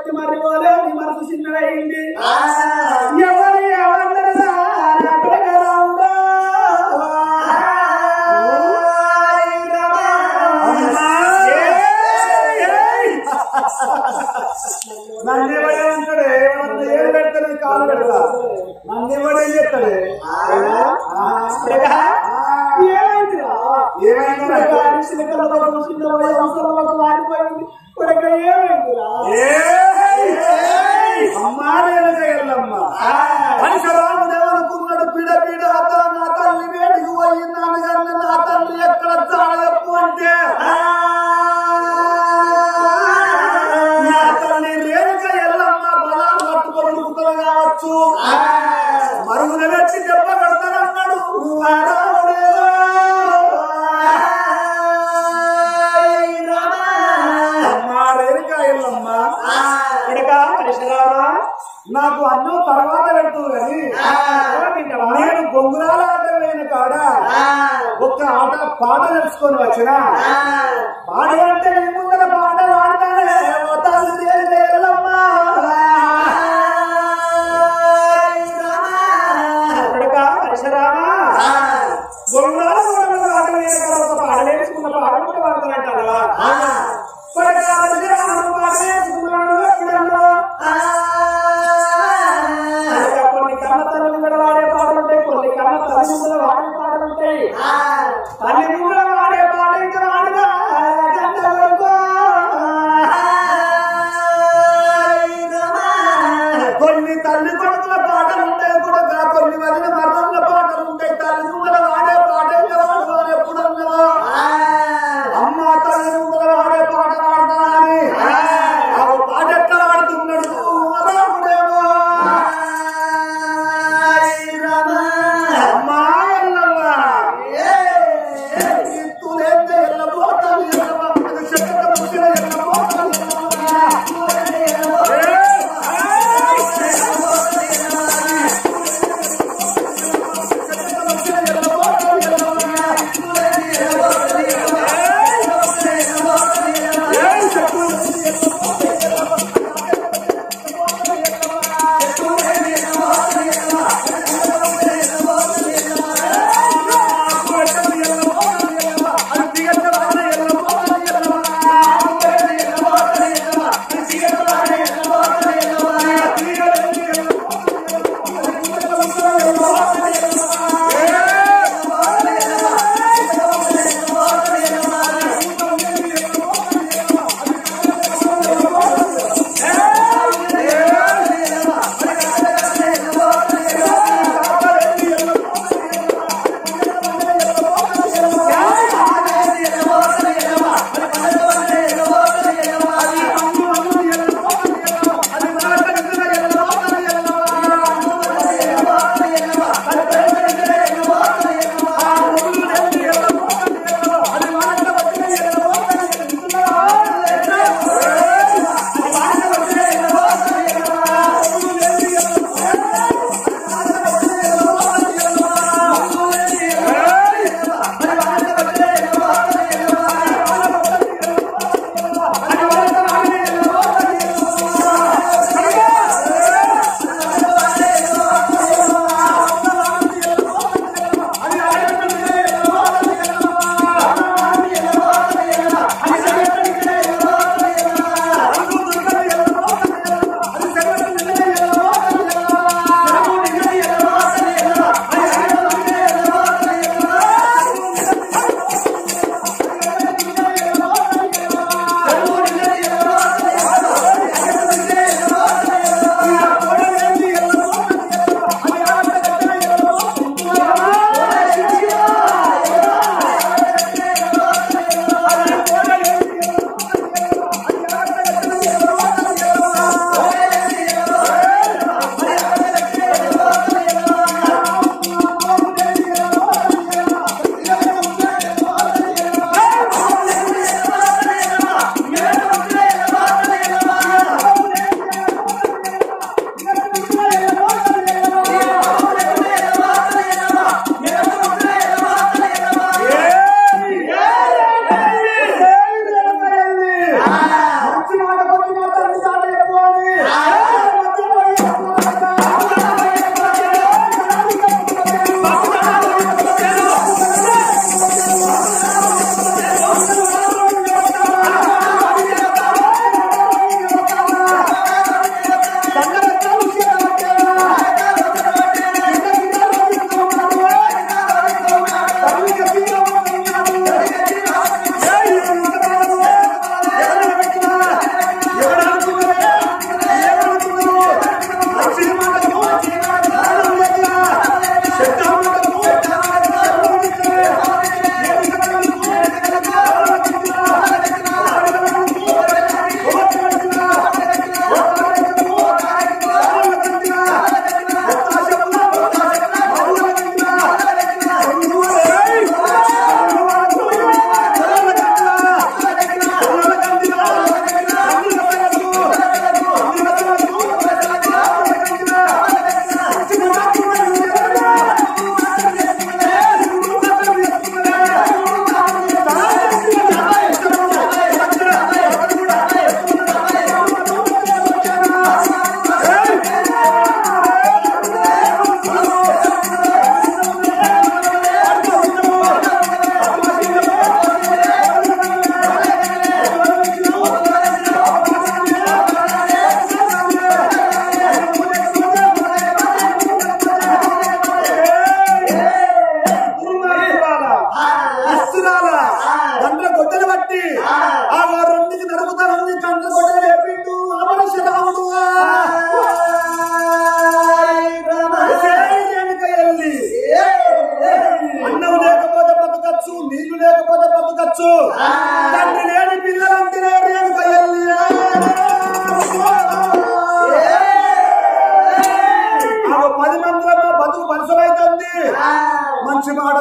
వచ్చి మరి పోలే నీ మనసు చిన్నదైంది ఎవరు ఎవరన్నా నన్నేవాడే అంటాడే ఏం పెడతాడు కాలు పెడతా నన్నేవాడే ఏం చెప్తాడే అనుకున్నాడు పీడ పీడ నా తల్లి వేడికి పోయిందని కానీ నా తల్లి ఎక్కడ చాలప్పు అంటే నా తల్లి రేణుక ఎల్లమ్మ బలాలు పట్టుకొని ఉరుకుతారు కావచ్చు మరుగున వచ్చి దెబ్బ కడతానన్నాడు నాకు అన్నం తర్వాత పెడుతుంది కానీ నేను బొంగురాల ఆట వేయిన కాడ ఒక్క ఆట పాట నేర్చుకొని వచ్చిన పాట అంటే నీ ముందర పాట పాడతానే బొంగురాల ఆట వేయిన కాడ ఒక పాట నేర్చుకున్న పాట కూడా పాడతానంటారా కొన్ని కన్న తల్లి కూడా వాడే పాటలుంటాయి కొన్ని కన్న తల్లి కూడా వాడే పాటలుంటాయి తల్లి కూడా వాడే పాట ఇంకా వాడుగా కొన్ని తల్లి కొడుకుల పాటలు ఉంటాయి కూడా కొన్ని వదిన మరణంలో పాటలు ఉంటాయి తల్లి కూడా వాడే పాట ఇంకా వాడుగా ఎప్పుడన్నా అమ్మ తల్లి కూడా వాడే పాట వాడతానని పాట ఎట్లా వాడుతున్నాడు రాముడేమో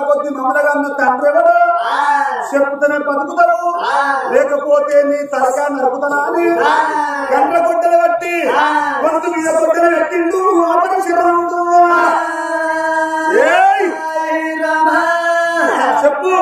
కొద్ది మమ్మల్గా అన్న తండ్రి ఎవరు చెప్తూనే బతుకుతావు లేకపోతే నీ తలకా నరుకుతానా అని గంట గుడ్డలు కట్టి గొంతు మీద గుడ్డలు పెట్టిండు అప్పటి శివరాముడు చెప్పు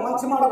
మంచి మాట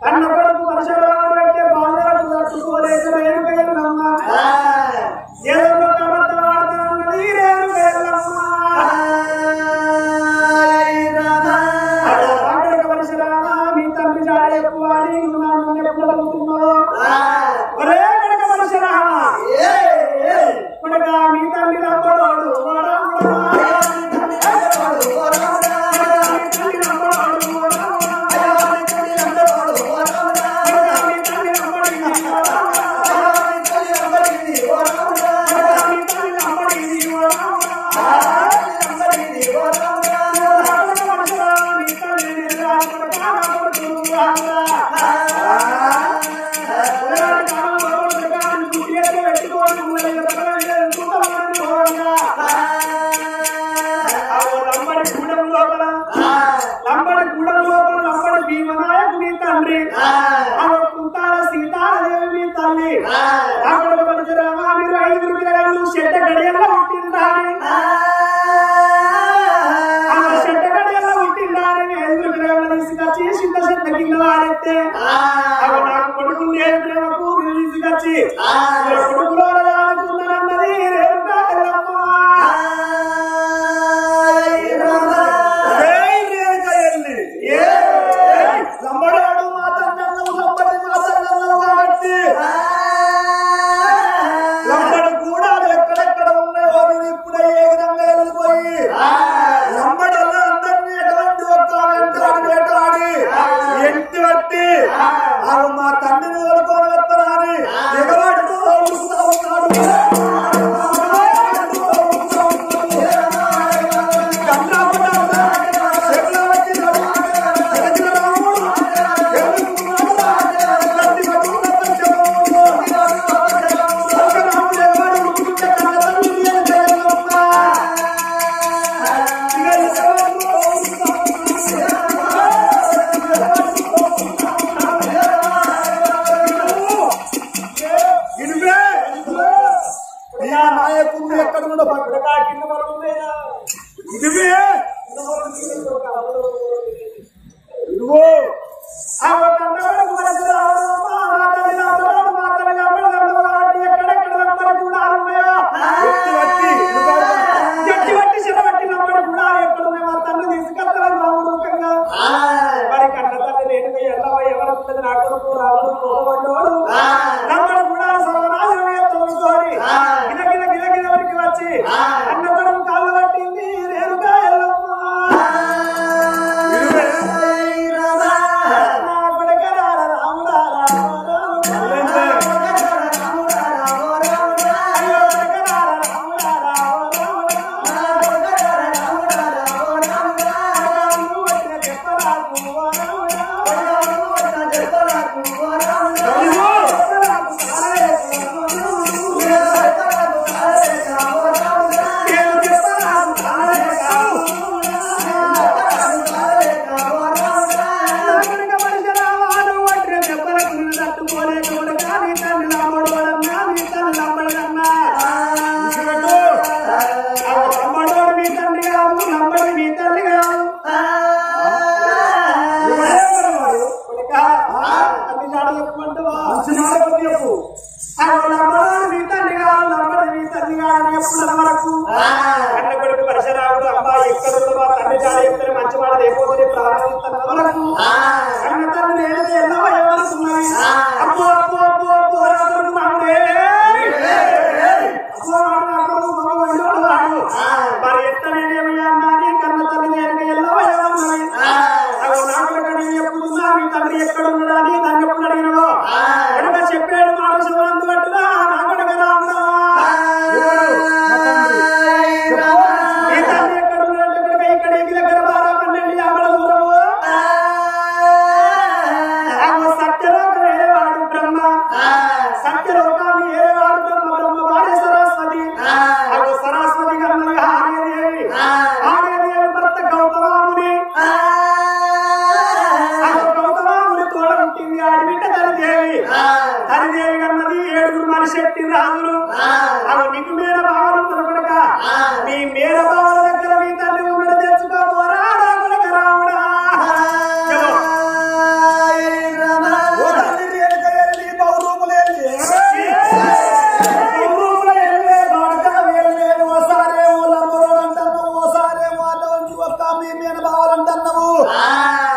కన్న కొడుకు పరశురాముడు పెట్టే బాధలకు తట్టుకోలేక రేణుకయ్యమ్మ ఏదో ఒక అబద్ధం ఆడుతున్నది రేణుకయ్యమ్మ. పరశురామ మీ తండ్రి జాడ ఎక్కువ అని నన్ను ఎప్పుడు అడుగుతున్నావు? ఒరే కనుక పరశురామ కొడుక మీ తండ్రి నమ్మడోడు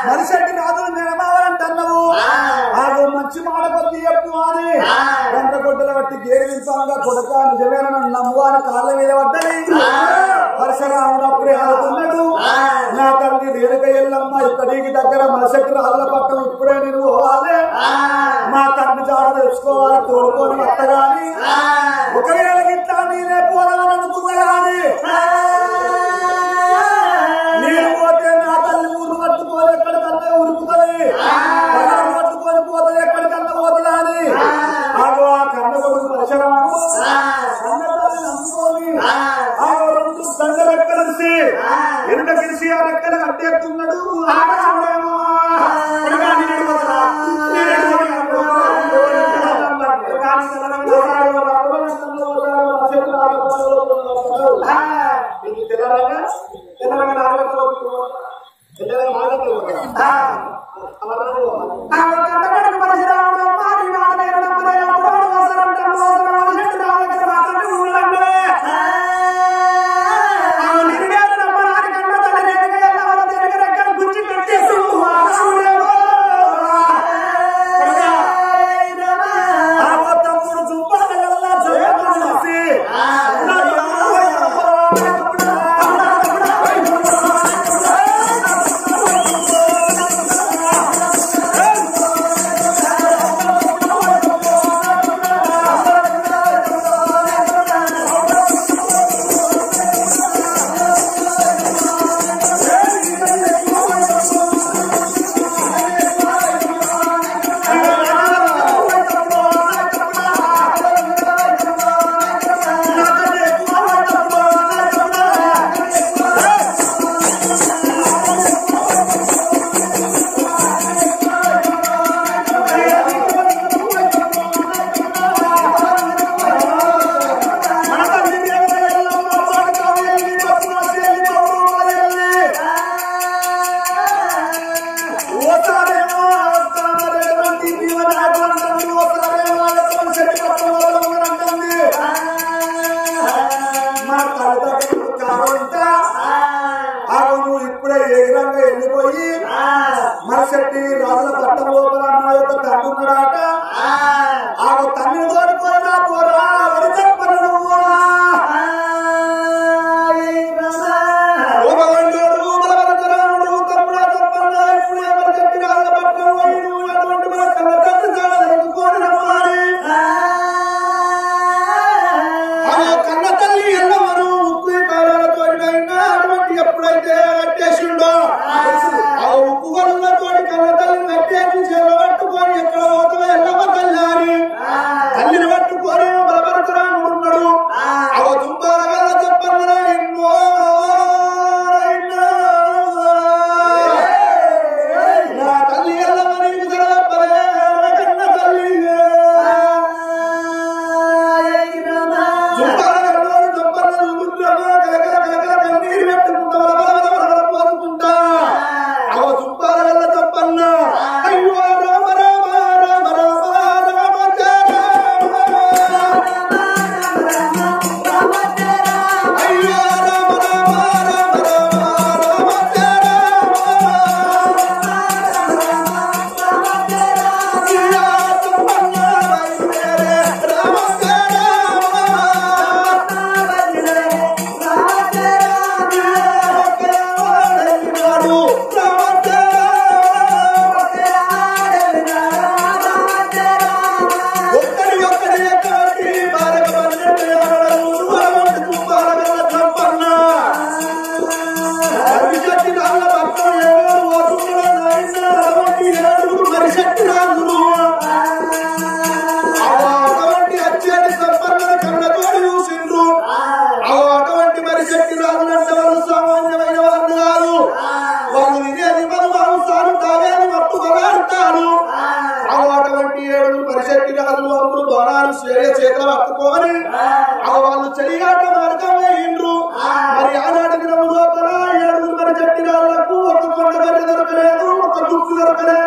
మనిషి రాజులు మేనమావాలంటున్నావు ఆగో మంచి మాట కొద్ది చెప్పు అని గంట గొడ్డల బట్టి గేరించగా కొడక నిజమేన నమ్ము అని కాళ్ళ మీద పడ్డది పరశురాముడు అప్పుడే ఆడుతున్నాడు నా తల్లి రేణుక ఎల్లమ్మ ఇక్కడికి దగ్గర మనిషికి రాజుల పట్టం ఇప్పుడే నేను పోవాలి మా తండ్రి జాడ తెలుసుకోవాలి తోడుకొని వస్తగాని ఒకవేళ గిట్లా నేనే పోదామని అనుకున్నా గాని నేను పోతే నా తల్లి ఊరు పట్టుకొని ఎక్కడికన్నా ఉరుకుతుంది పట్టుకొని పోతుంది ఎక్కడికన్నా పోతుందా అని ఆగో ఆ కన్న కొడుకు పరశురాము కన్న తల్లి నమ్ముకొని ఆగో రెండు దండలు ఎక్కడిసి ఎంత పిలిచి ఆ రెక్కలు కట్టేస్తున్నాడు మరసెట్టి రాజుల పట్టణ లోపల అన్న యొక్క తండ్రి ఉన్నాడాట ఆ తండ్రి కోరుకోరా పోరా ఎవరు చెప్పను ఇప్పుడు ఎవరు చెప్పి రాజుల పట్టణం పోయి నువ్వు ఎటువంటి మన కన్న తండ్రి కోరి రమ్మాలి కన్న తల్లి ఎల్లవరు ఉప్పు కాలాలతో అటువంటి ఎప్పుడైతే కట్టేసిండో ఆ ఉప్పు గొల్లతో కన్న తల్లి కట్టేసి చెరువు పట్టుకొని ఎక్కడ పోతావో ఎల్లమ్మ తల్లి అని తల్లిని పట్టుకొని బలపరచరాముడు ఉన్నాడు అవ దుంపాల గల్ల చెప్పన్నా ఎన్నో నా తల్లి ఎల్లమ్మ నీకు తెలపలే కన్న తల్లి కన్నీరు పెట్టుకుంటా పోసుకుంటా అవ దుంపాల వల్ల తప్పన్న అయ్యో రామ రామ రామ రామ రామ అయ్యో రామ రామ రామ చేతులు పట్టుకోని వాళ్ళు చెలియాట మార్గం వేయిండ్రు మరి ఆనాటి దినము లోపల 7 మరి చెట్టిగాళ్లకు ఒక కొండ గడ్డి దొరకలేదు ఒక దుక్కు దొరకలేదు